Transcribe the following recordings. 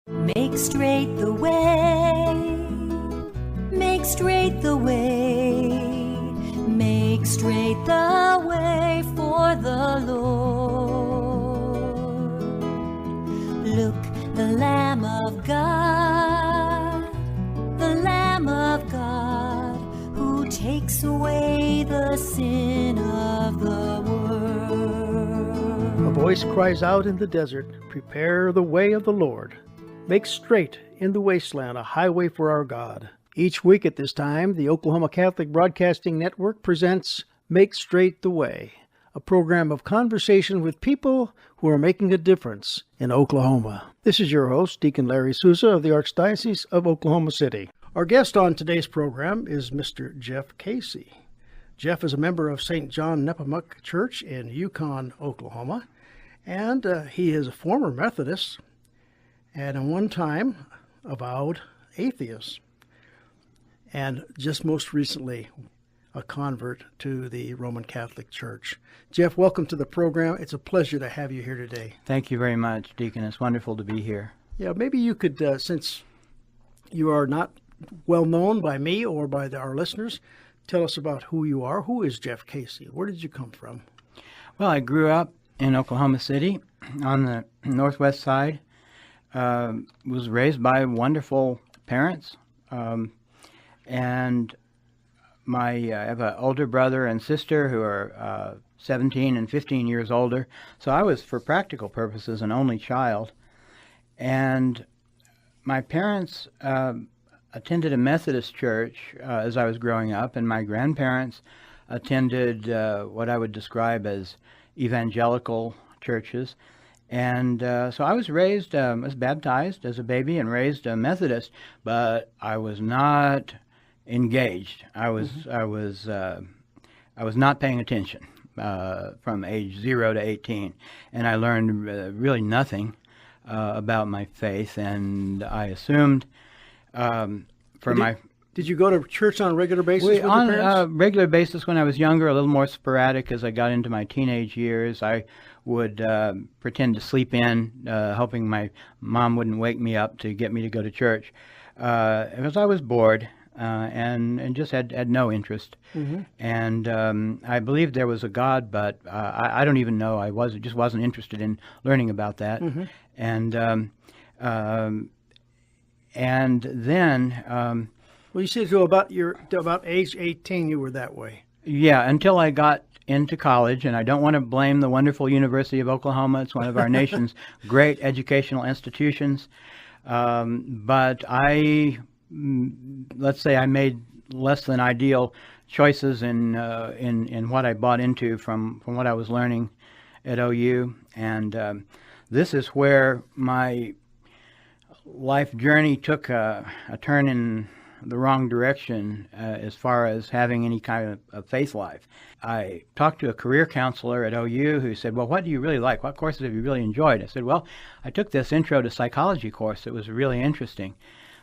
Make straight the way, make straight the way, make straight the way for the Lord. Look, the Lamb of God, the Lamb of God, who takes away the sin of the world. A voice cries out in the desert, "Prepare the way of the Lord. Make straight in the wasteland a highway for our God." Each week at this time, the Oklahoma Catholic Broadcasting Network presents Make Straight the Way, a program of conversation with people who are making a difference in Oklahoma. This is your host, Deacon Larry Souza of the Archdiocese of Oklahoma City. Our guest on today's program is Mr. Jeff Casey. Jeff is a member of St. John Nepomuk Church in Yukon, Oklahoma, and he is a former Methodist and at one time avowed atheist, and just most recently a convert to the Roman Catholic Church. Jeff, welcome to the program. It's a pleasure to have you here today. Thank you very much, Deacon. It's wonderful to be here. Yeah, maybe you could, since you are not well known by me or by our listeners, tell us about who you are. Who is Jeff Casey? Where did you come from? Well, I grew up in Oklahoma City on the northwest side. Was raised by wonderful parents, and I have an older brother and sister who are 17 and 15 years older. So I was, for practical purposes, an only child. And my parents attended a Methodist church as I was growing up, and my grandparents attended what I would describe as evangelical churches. And so I was raised, was baptized as a baby and raised a Methodist, but I was not engaged. I was not paying attention from age 0 to 18, and I learned really nothing about my faith. And I assumed Did you go to church on a regular basis with your parents? On a regular basis when I was younger, a little more sporadic as I got into my teenage years. I would pretend to sleep in, hoping my mom wouldn't wake me up to get me to go to church, because I was bored and just had no interest. Mm-hmm. And I believed there was a God, but I don't even know. I just wasn't interested in learning about that. Mm-hmm. And then. Well, you said to about age 18 you were that way. Yeah, until I got into college, and I don't want to blame the wonderful University of Oklahoma. It's one of our nation's great educational institutions. But let's say I made less than ideal choices in what I bought into from what I was learning at OU. And this is where my life journey took a turn in the wrong direction as far as having any kind of faith life. I talked to a career counselor at OU who said, "Well, what do you really like? What courses have you really enjoyed?" I said, "Well, I took this intro to psychology course. It was really interesting.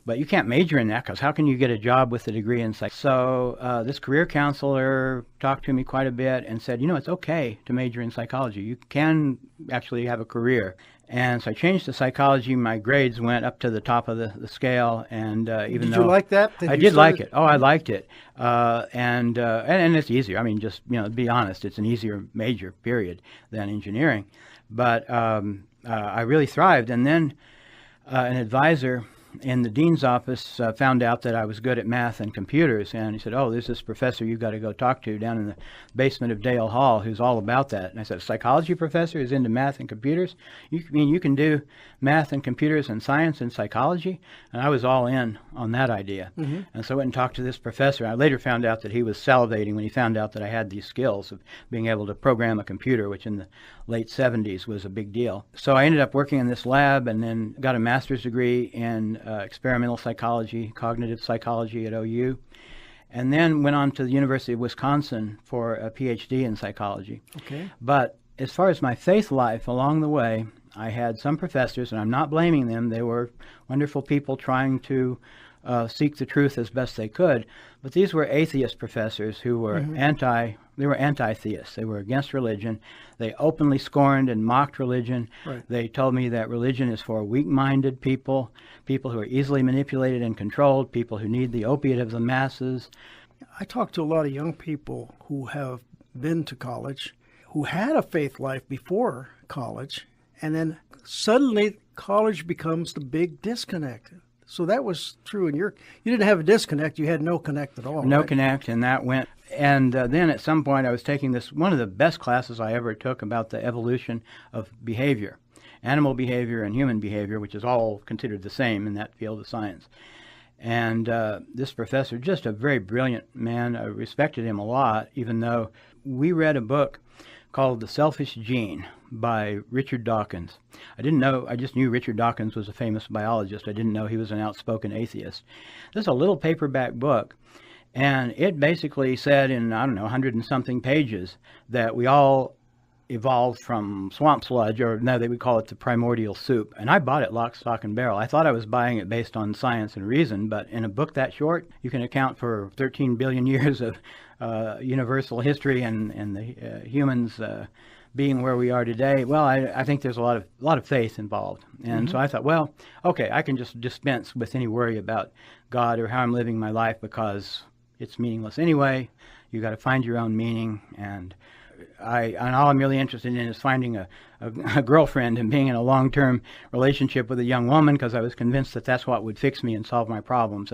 But you can't major in that because how can you get a job with a degree in psychology?" So this career counselor talked to me quite a bit and said, "It's okay to major in psychology. You can actually have a career." And so I changed to psychology. My grades went up to the top of the scale, and even though... Did you like that? I did like it. Oh, I liked it. And it's easier. I mean, just, to be honest, it's an easier major, period, than engineering. But I really thrived. And then an advisor in the dean's office found out that I was good at math and computers, and he said, "Oh, there's this professor you've got to go talk to down in the basement of Dale Hall who's all about that." And I said, "A psychology professor who's into math and computers? You mean you can do math and computers and science and psychology?" And I was all in on that idea. Mm-hmm. And so I went and talked to this professor. I later found out that he was salivating when he found out that I had these skills of being able to program a computer, which in the late 70s was a big deal. So I ended up working in this lab and then got a master's degree in experimental psychology, cognitive psychology at OU, and then went on to the University of Wisconsin for a PhD in psychology. Okay. But as far as my faith life along the way, I had some professors, and I'm not blaming them. They were wonderful people trying to seek the truth as best they could. But these were atheist professors who were anti-theists. They were against religion. They openly scorned and mocked religion. Right. They told me that religion is for weak-minded people, people who are easily manipulated and controlled, people who need the opiate of the masses. I talk to a lot of young people who have been to college, who had a faith life before college, and then suddenly college becomes the big disconnect. So that was true in you didn't have a disconnect, you had no connect at all. No right? connect, and that went. And then at some point I was taking one of the best classes I ever took about the evolution of behavior, animal behavior and human behavior, which is all considered the same in that field of science. And this professor, just a very brilliant man, I respected him a lot, even though we read a book called The Selfish Gene by Richard Dawkins. I just knew Richard Dawkins was a famous biologist. I didn't know he was an outspoken atheist. This is a little paperback book, and it basically said in, 100 and something pages that we all evolved from swamp sludge, or now they would call it the primordial soup. And I bought it lock, stock, and barrel. I thought I was buying it based on science and reason, but in a book that short, you can account for 13 billion years of universal history and the humans being where we are today. Well, I think there's a lot of faith involved. And so I thought, well, okay, I can just dispense with any worry about God or how I'm living my life because it's meaningless anyway. You got to find your own meaning, and all I'm really interested in is finding a girlfriend and being in a long-term relationship with a young woman, because I was convinced that that's what would fix me and solve my problems.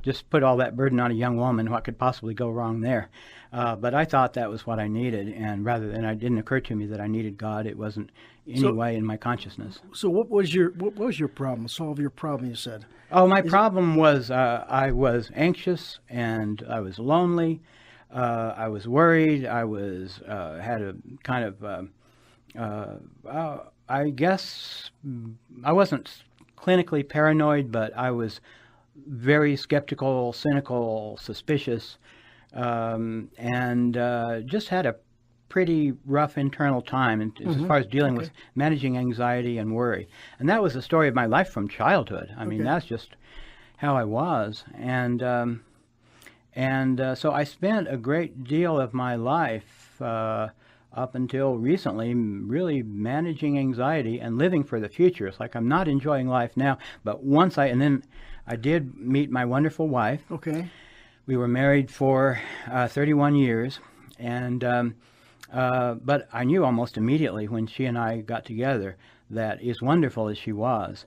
Just put all that burden on a young woman, what could possibly go wrong there? But I thought that was what I needed, and it didn't occur to me that I needed God. It wasn't any way in my consciousness. So what was your problem? Solve your problem, you said. Oh, my problem was I was anxious and I was lonely. I was worried. I was had a kind of I guess I wasn't clinically paranoid, but I was very skeptical, cynical, suspicious, and just had a pretty rough internal time as far as dealing with managing anxiety and worry. And that was the story of my life from childhood. I mean, that's just how I was. And so I spent a great deal of my life up until recently really managing anxiety and living for the future. It's like I'm not enjoying life now, but then I did meet my wonderful wife. Okay. We were married for 31 years, and but I knew almost immediately when she and I got together that, as wonderful as she was,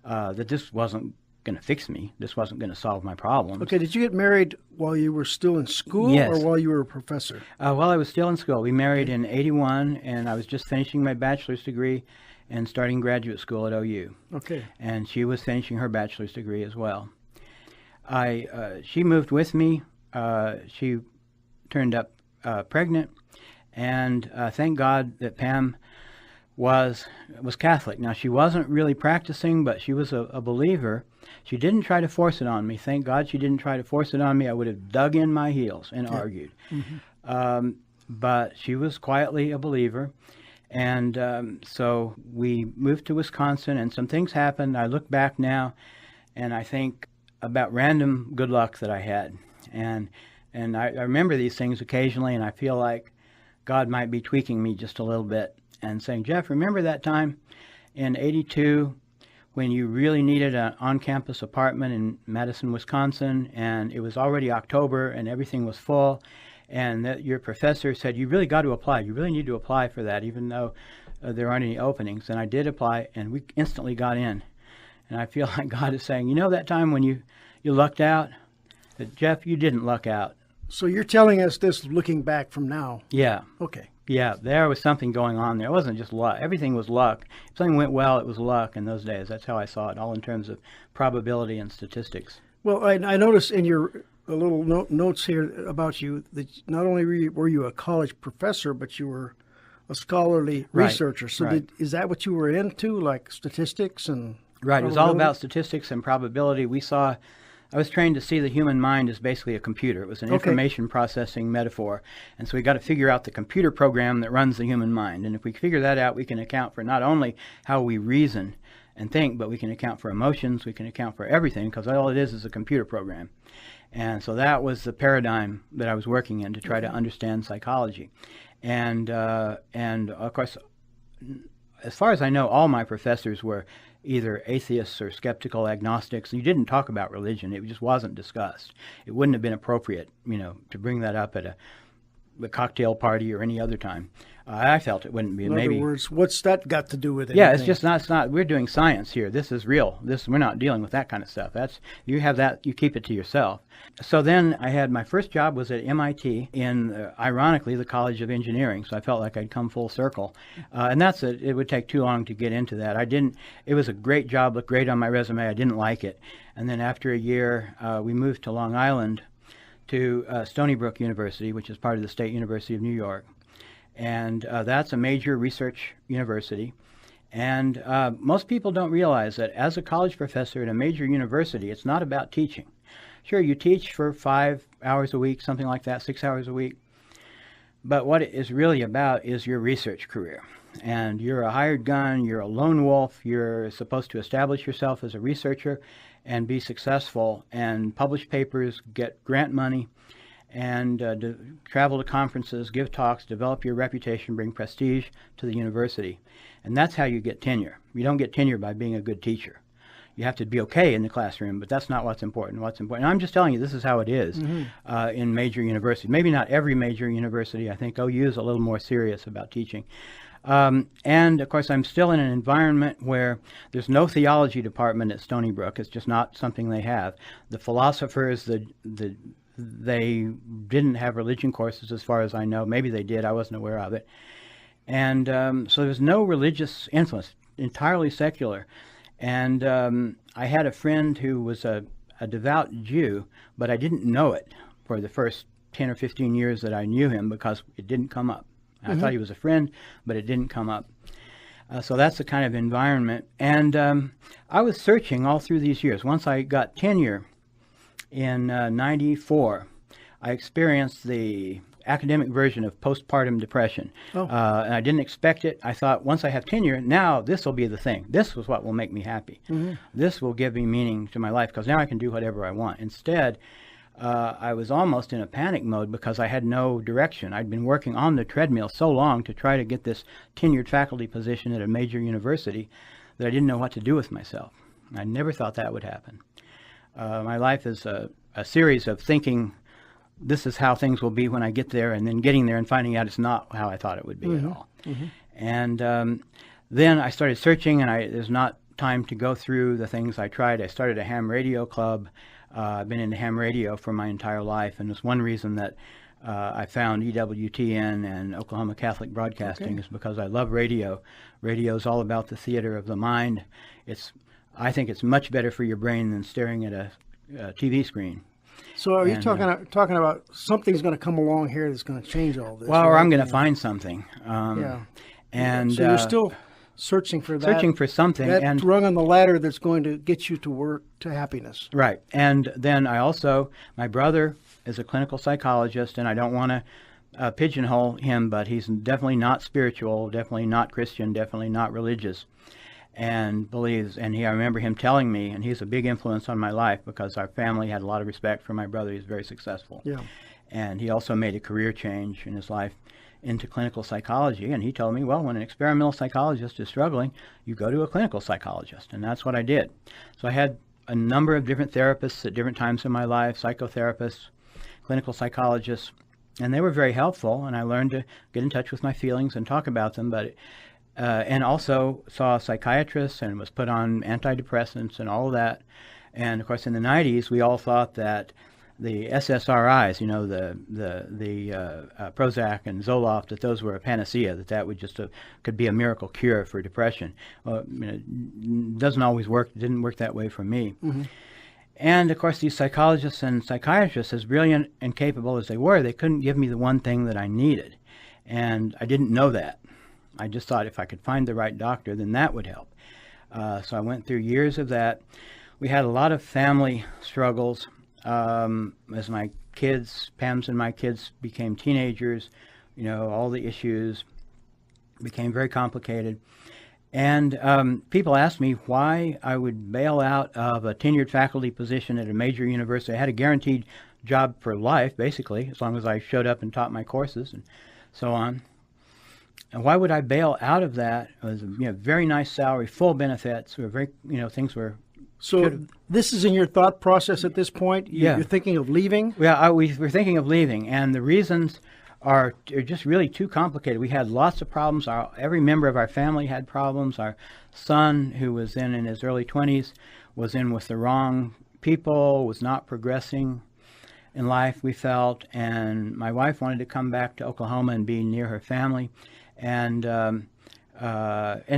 that this wasn't going to fix me. This wasn't going to solve my problems. Okay, did you get married while you were still in school Yes. or while you were a professor? While I was still in school. We married in 81, and I was just finishing my bachelor's degree and starting graduate school at OU. Okay. And she was finishing her bachelor's degree as well. She moved with me. She turned up pregnant, and thank God that Pam was Catholic. Now, she wasn't really practicing, but she was a believer. She didn't try to force it on me. Thank God she didn't try to force it on me. I would have dug in my heels and argued. But she was quietly a believer. And so we moved to Wisconsin, and some things happened. I look back now, and I think about random good luck that I had. And I remember these things occasionally, and I feel like God might be tweaking me just a little bit and saying, Jeff, remember that time in 82 when you really needed an on-campus apartment in Madison, Wisconsin, and it was already October and everything was full, and that your professor said, you really got to apply. You really need to apply for that, even though there aren't any openings. And I did apply, and we instantly got in. And I feel like God is saying, you know that time when you lucked out? That, Jeff, you didn't luck out. So you're telling us this looking back from now. Yeah. Okay. Yeah, there was something going on there. It wasn't just luck. Everything was luck. If something went well, it was luck in those days. That's how I saw it, all in terms of probability and statistics. Well, I noticed in your little notes here about you that not only were you a college professor, but you were a scholarly researcher. So is that what you were into, like statistics and Right. It was all about statistics and probability. I was trained to see the human mind as basically a computer. It was an information processing metaphor. And so we got to figure out the computer program that runs the human mind. And if we figure that out, we can account for not only how we reason and think, but we can account for emotions, we can account for everything, because all it is a computer program. And so that was the paradigm that I was working in, to try to understand psychology. And of course, as far as I know, all my professors were either atheists or skeptical agnostics. You didn't talk about religion. It just wasn't discussed. It wouldn't have been appropriate, to bring that up at a cocktail party or any other time. I felt it wouldn't be. In other words, what's that got to do with it? Yeah, it's not. We're doing science here. This is real. We're not dealing with that kind of stuff. You have that. You keep it to yourself. So then I had my first job was at MIT in, ironically, the College of Engineering. So I felt like I'd come full circle, and that's it. It would take too long to get into that. I didn't. It was a great job, looked great on my resume. I didn't like it, and then after a year, we moved to Long Island, to Stony Brook University, which is part of the State University of New York. And that's a major research university. And most people don't realize that as a college professor at a major university, it's not about teaching. Sure, you teach for 5 hours a week, something like that, 6 hours a week. But what it is really about is your research career. And you're a hired gun, you're a lone wolf, you're supposed to establish yourself as a researcher and be successful and publish papers, get grant money, and travel to conferences, give talks, develop your reputation, bring prestige to the university. And that's how you get tenure. You don't get tenure by being a good teacher. You have to be okay in the classroom, but that's not what's important. What's important, and I'm just telling you, this is how it is in major universities. Maybe not every major university. I think OU is a little more serious about teaching. And of course, I'm still in an environment where there's no theology department at Stony Brook. It's just not something they have. The philosophers, they didn't have religion courses as far as I know. Maybe they did. I wasn't aware of it. And so there's no religious influence, entirely secular. And I had a friend who was a devout Jew, but I didn't know it for the first 10 or 15 years that I knew him, because it didn't come up. I thought he was a friend, but it didn't come up. So that's the kind of environment. And I was searching all through these years. Once I got tenure in 94, I experienced the academic version of postpartum depression. And I didn't expect it. I thought, once I have tenure, now this will be the thing. This is what will make me happy. This will give me meaning to my life, because now I can do whatever I want. Instead, I was almost in a panic mode because I had no direction. I'd been working on the treadmill so long to try to get this tenured faculty position at a major university that I didn't know what to do with myself. I never thought that would happen. My life is a series of thinking, this is how things will be when I get there, and then getting there and finding out it's not how I thought it would be at all. And then I started searching, and there's not time to go through the things I tried. I started a ham radio club. I've been into ham radio for my entire life, and it's one reason that I found EWTN and Oklahoma Catholic Broadcasting is because I love radio. Radio is all about the theater of the mind. I think it's much better for your brain than staring at a TV screen. So are you talking about something's going to come along here that's going to change all this? Well, or I'm going to find something. And so you're still searching for that. Searching for something. That rung on the ladder that's going to get you to happiness. Right. And then my brother is a clinical psychologist, and I don't want to pigeonhole him, but he's definitely not spiritual, definitely not Christian, definitely not religious. And believes, and I remember him telling me, and he's a big influence on my life because our family had a lot of respect for my brother. He's very successful. Yeah. And he also made a career change in his life into clinical psychology. And he told me, well, when an experimental psychologist is struggling, you go to a clinical psychologist. And that's what I did. So I had a number of different therapists at different times in my life, psychotherapists, clinical psychologists, and they were very helpful. And I learned to get in touch with my feelings and talk about them. And also saw psychiatrists and was put on antidepressants and all of that. And of course, in the 90s, we all thought that the SSRIs, the Prozac and Zoloft, that those were a panacea, that would just could be a miracle cure for depression. Well, it doesn't always work. It didn't work that way for me. And of course, these psychologists and psychiatrists, as brilliant and capable as they were, they couldn't give me the one thing that I needed. And I didn't know that. I just thought if I could find the right doctor, then that would help. So I went through years of that. We had a lot of family struggles as my kids, Pam's and my kids, became teenagers. All the issues became very complicated. And people asked me why I would bail out of a tenured faculty position at a major university. I had a guaranteed job for life, basically, as long as I showed up and taught my courses and so on. And why would I bail out of that? It was a very nice salary, full benefits. We were very, things were. So this is in your thought process at this point? Yeah. You're thinking of leaving? Yeah, we were thinking of leaving, and the reasons are just really too complicated. We had lots of problems. Every member of our family had problems. Our son, who was in his early 20s, was in with the wrong people, was not progressing in life, we felt, and my wife wanted to come back to Oklahoma and be near her family, and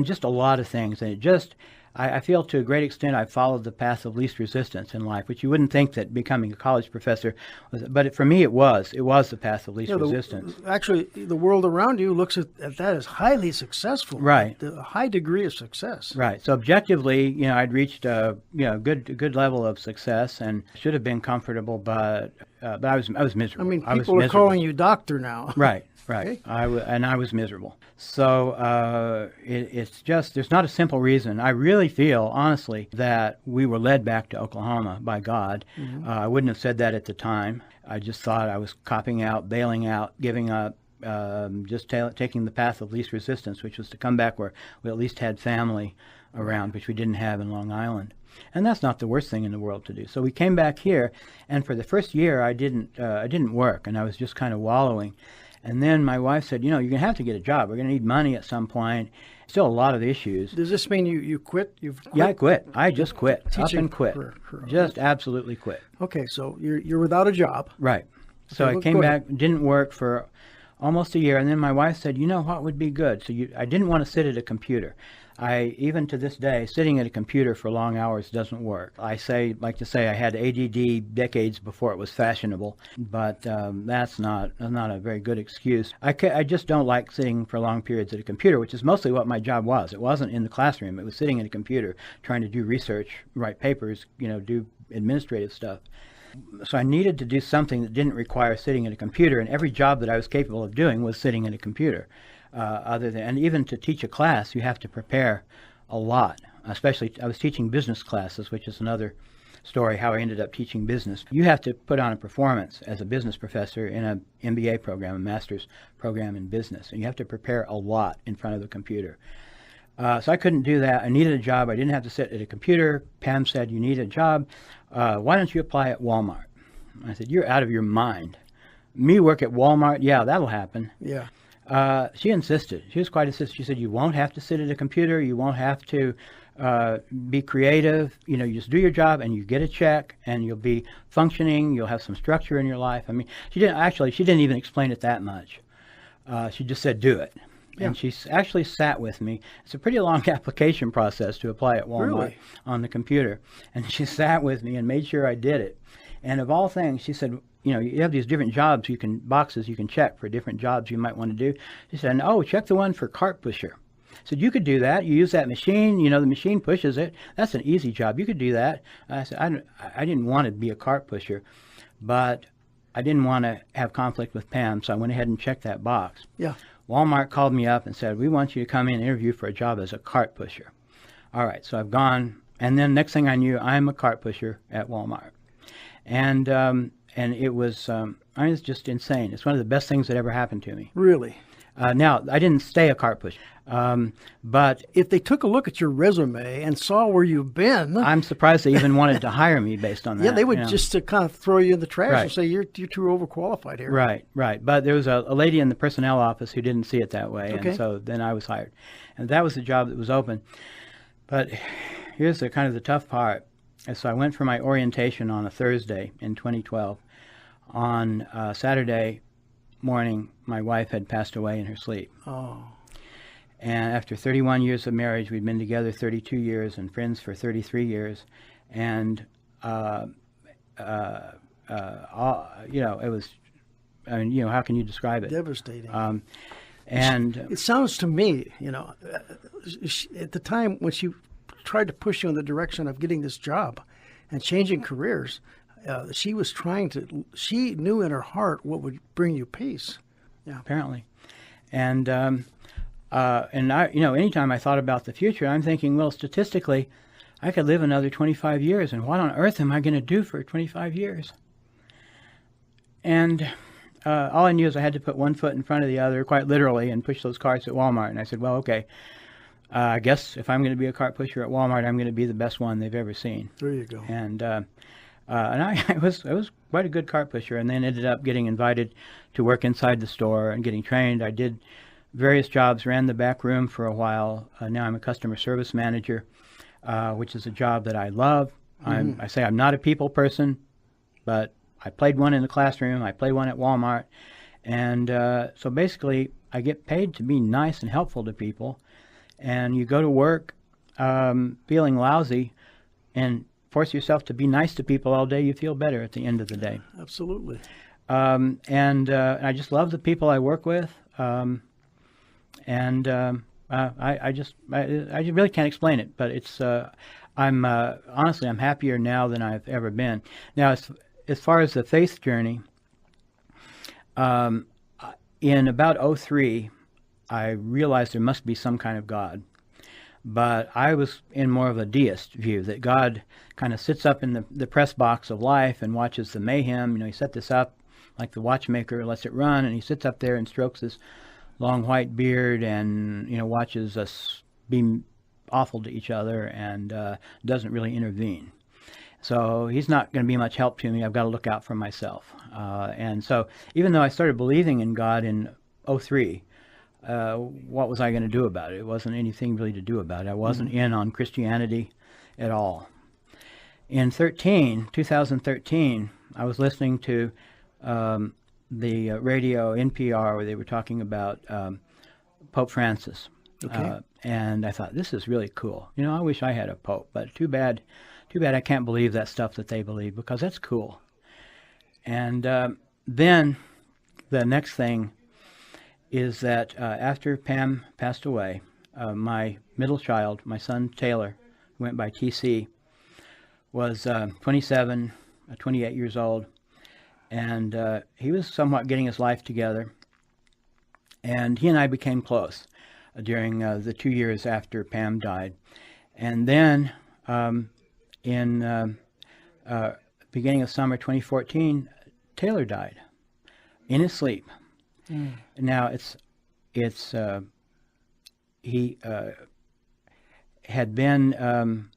just a lot of things. And it just, I feel to a great extent I followed the path of least resistance in life, which you wouldn't think that becoming a college professor was, but for me it was the path of least resistance. Actually, the world around you looks at that as highly successful. Right. A high degree of success. Right. So objectively, I'd reached a good level of success and should have been comfortable, but I was miserable. I mean, people are calling you doctor now. Right. Okay. I was miserable. So it's just, there's not a simple reason. I really feel, honestly, that we were led back to Oklahoma by God. Mm-hmm. I wouldn't have said that at the time. I just thought I was copping out, bailing out, giving up, just taking the path of least resistance, which was to come back where we at least had family around, which we didn't have in Long Island. And that's not the worst thing in the world to do. So we came back here, and for the first year I didn't work, and I was just kind of wallowing. And then my wife said, you're going to have to get a job. We're going to need money at some point. Still a lot of issues. Does this mean you quit? You've quit? Yeah, I quit. I just quit. Up and quit. For just absolutely quit. Okay, so you're without a job. Right. So I came back, didn't work for almost a year, and then my wife said, what would be good? So I didn't want to sit at a computer. Even to this day, sitting at a computer for long hours doesn't work. I like to say I had ADD decades before it was fashionable, but that's not a very good excuse. I just don't like sitting for long periods at a computer, which is mostly what my job was. It wasn't in the classroom. It was sitting at a computer, trying to do research, write papers, do administrative stuff. So I needed to do something that didn't require sitting at a computer, and every job that I was capable of doing was sitting at a computer. And even to teach a class, you have to prepare a lot. Especially, I was teaching business classes, which is another story, how I ended up teaching business. You have to put on a performance as a business professor in an MBA program, a master's program in business, and you have to prepare a lot in front of the computer. So I couldn't do that. I needed a job. I didn't have to sit at a computer. Pam said, you need a job. Why don't you apply at Walmart? I said, you're out of your mind. Me work at Walmart? Yeah, that'll happen. Yeah. She insisted. She was quite insistent. She said, you won't have to sit at a computer. You won't have to be creative. You just do your job and you get a check and you'll be functioning. You'll have some structure in your life. I mean, she didn't even explain it that much. She just said, do it. Yeah. And she actually sat with me. It's a pretty long application process to apply at Walmart on the computer. And she sat with me and made sure I did it. And of all things, she said, you have these different jobs boxes you can check for different jobs you might want to do. She said, check the one for cart pusher. I said, you could do that. You use that machine, the machine pushes it. That's an easy job. You could do that. I said, I didn't want to be a cart pusher, but I didn't want to have conflict with Pam, so I went ahead and checked that box. Yeah. Walmart called me up and said, we want you to come in and interview for a job as a cart pusher. All right, so I've gone, and then next thing I knew, I'm a cart pusher at Walmart. And it was just insane. It's one of the best things that ever happened to me. Really? Now, I didn't stay a cart pusher, but if they took a look at your resume and saw where you've been, I'm surprised they even wanted to hire me based on that. Yeah, they would just to kind of throw you in the trash Right. and say you're too overqualified here. Right. But there was a lady in the personnel office who didn't see it that way, Okay. and so then I was hired, and that was the job that was open. But here's the kind of the tough part. And so I went for my orientation on a Thursday in 2012. On Saturday morning, my wife had passed away in her sleep. Oh. And after 31 years of marriage, we'd been together 32 years and friends for 33 years. And, it was, how can you describe it? Devastating. And it sounds to me, at the time when she tried to push you in the direction of getting this job and changing careers, she knew in her heart what would bring you peace. Yeah. Apparently. And And anytime I thought about the future, I'm thinking, well, statistically, I could live another 25 years, and what on earth am I going to do for 25 years? And all I knew is I had to put one foot in front of the other, quite literally, and push those carts at Walmart. And I said, well, okay, I guess if I'm going to be a cart pusher at Walmart, I'm going to be the best one they've ever seen. There you go. And I was quite a good cart pusher, and then ended up getting invited to work inside the store and getting trained. I did various jobs, ran the back room for a while. Now I'm a customer service manager, which is a job that I love. I say I'm not a people person, but I played one in the classroom. I played one at Walmart. And so basically, I get paid to be nice and helpful to people. And you go to work feeling lousy and force yourself to be nice to people all day, you feel better at the end of the day. Absolutely. And I just love the people I work with. I just really can't explain it, but it's honestly, I'm happier now than I've ever been. Now, as far as the faith journey, in about 2003, I realized there must be some kind of God. But I was in more of a deist view, that God kind of sits up in the press box of life and watches the mayhem. He set this up like the watchmaker lets it run, and he sits up there and strokes his long white beard and, watches us be awful to each other and doesn't really intervene. So he's not going to be much help to me. I've got to look out for myself. And so even though I started believing in God in 2003, what was I going to do about it? It wasn't anything really to do about it. I wasn't in on Christianity at all. In 2013, I was listening to the radio NPR where they were talking about Pope Francis. Okay. And I thought, this is really cool. I wish I had a pope, but too bad I can't believe that stuff that they believe, because that's cool. And then the next thing is that after Pam passed away, my middle child, my son Taylor, who went by TC, was 28 years old, and he was somewhat getting his life together. And he and I became close during the 2 years after Pam died. And then in beginning of summer 2014, Taylor died in his sleep. Now he had been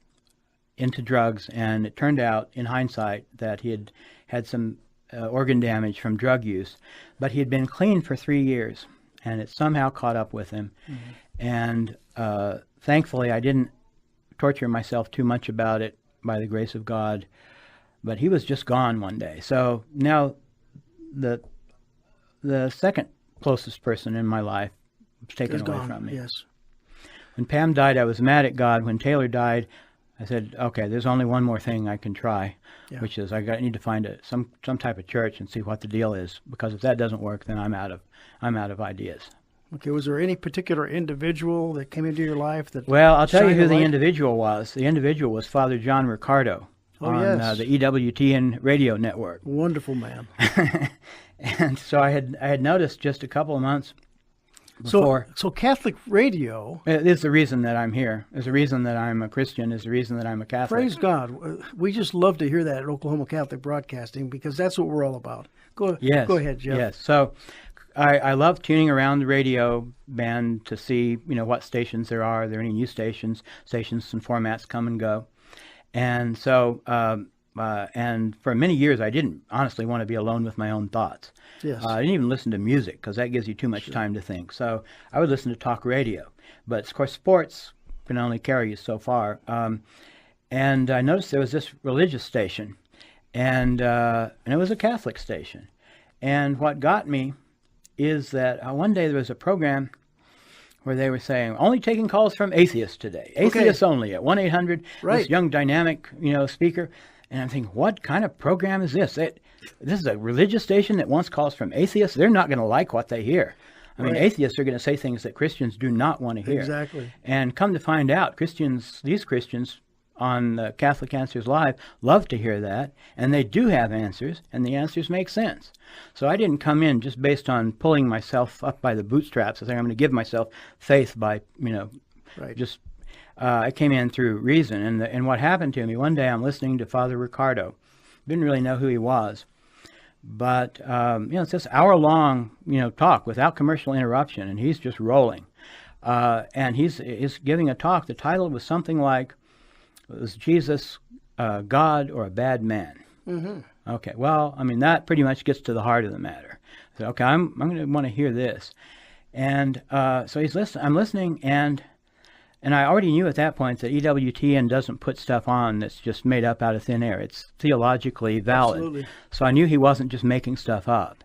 into drugs, and it turned out in hindsight that he had some organ damage from drug use, but he had been clean for 3 years, and it somehow caught up with him. And thankfully I didn't torture myself too much about it, by the grace of God, but he was just gone one day. So now the second closest person in my life was taken away from me. Yes. When Pam died, I was mad at God. When Taylor died, I said, okay, there's only one more thing I can try, which is I need to find some type of church and see what the deal is, because if that doesn't work, then I'm out of ideas. Okay, was there any particular individual that came into your life that? Well, I'll tell you who shined a the light? individual was. The individual was Father John Ricardo on yes. the EWTN radio network. Wonderful man. And so I had noticed just a couple of months before. So Catholic radio. It's the reason that I'm here. It's the reason that I'm a Christian. It's the reason that I'm a Catholic. Praise God. We just love to hear that at Oklahoma Catholic Broadcasting, because that's what we're all about. Go ahead, Jeff. Yes. So I love tuning around the radio band to see, what stations there are. Are there any new stations? Stations and formats come and go. And so, and for many years, I didn't honestly want to be alone with my own thoughts. Yes. I didn't even listen to music, because that gives you too much time to think. So I would listen to talk radio. But, of course, sports can only carry you so far. And I noticed there was this religious station, and it was a Catholic station. And what got me is that one day there was a program where they were saying, only taking calls from atheists today. Atheists only at 1-800, Right. this young dynamic, speaker. And I'm thinking, what kind of program is this? This is a religious station that wants calls from atheists. They're not going to like what they hear. I mean, atheists are going to say things that Christians do not want to hear. Exactly. And come to find out, these Christians on Catholic Answers Live love to hear that, and they do have answers, and the answers make sense. So I didn't come in just based on pulling myself up by the bootstraps and saying I'm going to give myself faith by, Right. just I came in through reason. And what happened to me, one day I'm listening to Father Ricardo. Didn't really know who he was. But, it's this hour-long, talk without commercial interruption, and he's just rolling. And he's giving a talk. The title was something like, "Was Jesus God or a bad man?" Mm-hmm. Okay, well, that pretty much gets to the heart of the matter. So, okay, I'm going to want to hear this. And so I'm listening, and I already knew at that point that EWTN doesn't put stuff on that's just made up out of thin air. It's theologically valid. Absolutely. So I knew he wasn't just making stuff up.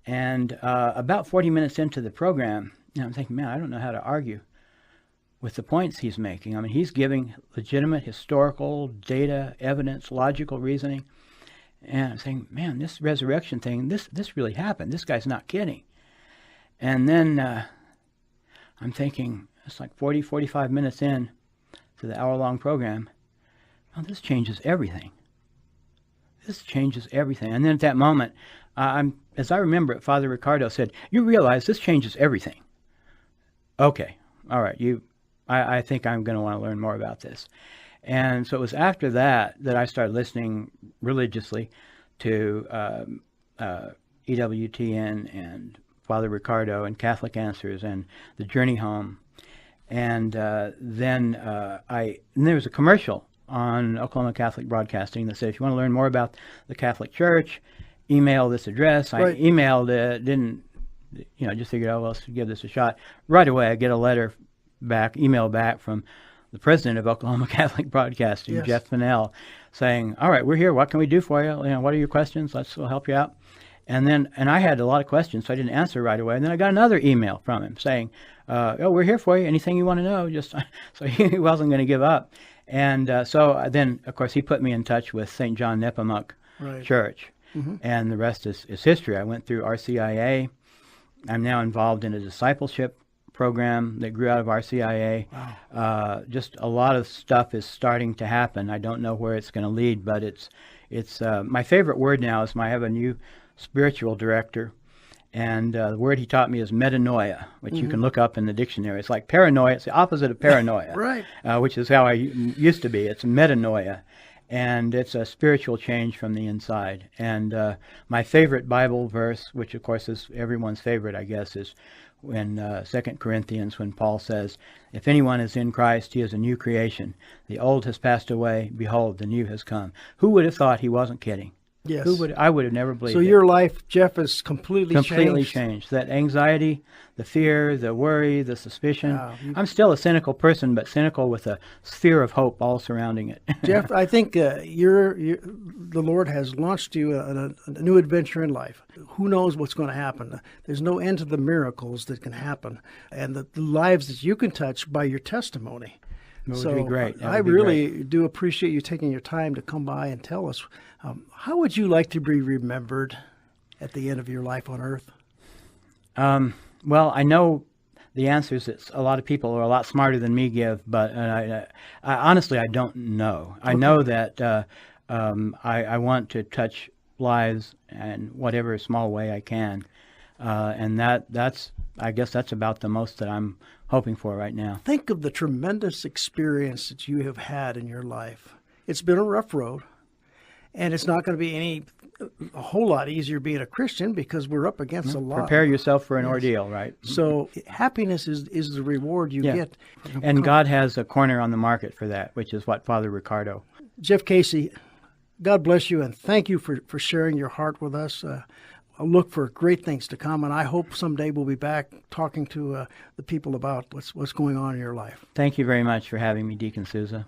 And about 40 minutes into the program, I'm thinking, man, I don't know how to argue with the points he's making. He's giving legitimate historical data, evidence, logical reasoning. And I'm saying, man, this resurrection thing, this really happened. This guy's not kidding. And then I'm thinking, it's like 40, 45 minutes in to the hour-long program. Oh, this changes everything. This changes everything. And then at that moment, as I remember it, Father Ricardo said, "You realize this changes everything." Okay, all right. I think I'm going to want to learn more about this. And so it was after that I started listening religiously to EWTN and Father Ricardo and Catholic Answers and The Journey Home. And then there was a commercial on Oklahoma Catholic Broadcasting that said, if you want to learn more about the Catholic Church, email this address. Right. I emailed it, didn't, just figured, oh, well, let's give this a shot. Right away, I get a email back from the president of Oklahoma Catholic Broadcasting, Yes. Jeff Fennell, saying, all right, we're here. What can we do for you? What are your questions? We'll help you out. And I had a lot of questions, so I didn't answer right away. And then I got another email from him saying, oh, we're here for you. Anything you want to know? So he wasn't going to give up. And so then, of course, he put me in touch with St. John Nepomuk Right. Church. Mm-hmm. And the rest is history. I went through RCIA. I'm now involved in a discipleship program that grew out of RCIA. Wow. Just a lot of stuff is starting to happen. I don't know where it's going to lead, but it's my favorite word now is I have a new spiritual director, and the word he taught me is metanoia, which you can look up in the dictionary. It's like paranoia. It's the opposite of paranoia, Right. Which is how I used to be. It's metanoia, and it's a spiritual change from the inside. And my favorite Bible verse, which of course is everyone's favorite, I guess, is in 2 Corinthians, when Paul says, if anyone is in Christ, he is a new creation. The old has passed away. Behold, the new has come. Who would have thought he wasn't kidding? Yes. I would have never believed So it. your life, Jeff, is completely Changed. That anxiety, the fear, the worry, the suspicion. Wow. I'm still a cynical person, but cynical with a sphere of hope all surrounding it. Jeff, I think the Lord has launched you on a new adventure in life. Who knows what's going to happen? There's no end to the miracles that can happen and the lives that you can touch by your testimony. It would be great. That I would be really do appreciate you taking your time to come by and tell us. How would you like to be remembered at the end of your life on earth? Well, I know the answers that a lot of people are a lot smarter than me give, but I honestly, I don't know. I know that I want to touch lives in whatever small way I can. And I guess that's about the most that I'm hoping for right now. Think of the tremendous experience that you have had in your life. It's been a rough road, and it's not going to be a whole lot easier being a Christian because we're up against a lot. Prepare yourself for an ordeal, right? So happiness is the reward you get. And God has a corner on the market for that, which is what Father Ricardo. Jeff Casey, God bless you, and thank you for sharing your heart with us. I look for great things to come, and I hope someday we'll be back talking to the people about what's going on in your life. Thank you very much for having me, Deacon Souza.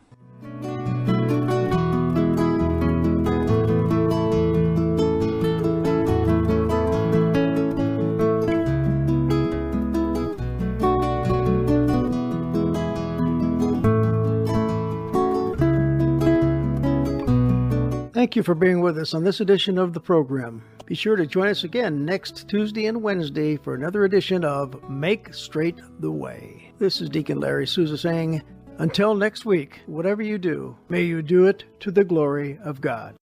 Thank you for being with us on this edition of the program. Be sure to join us again next Tuesday and Wednesday for another edition of Make Straight the Way. This is Deacon Larry Souza saying, Until next week, whatever you do, may you do it to the glory of God.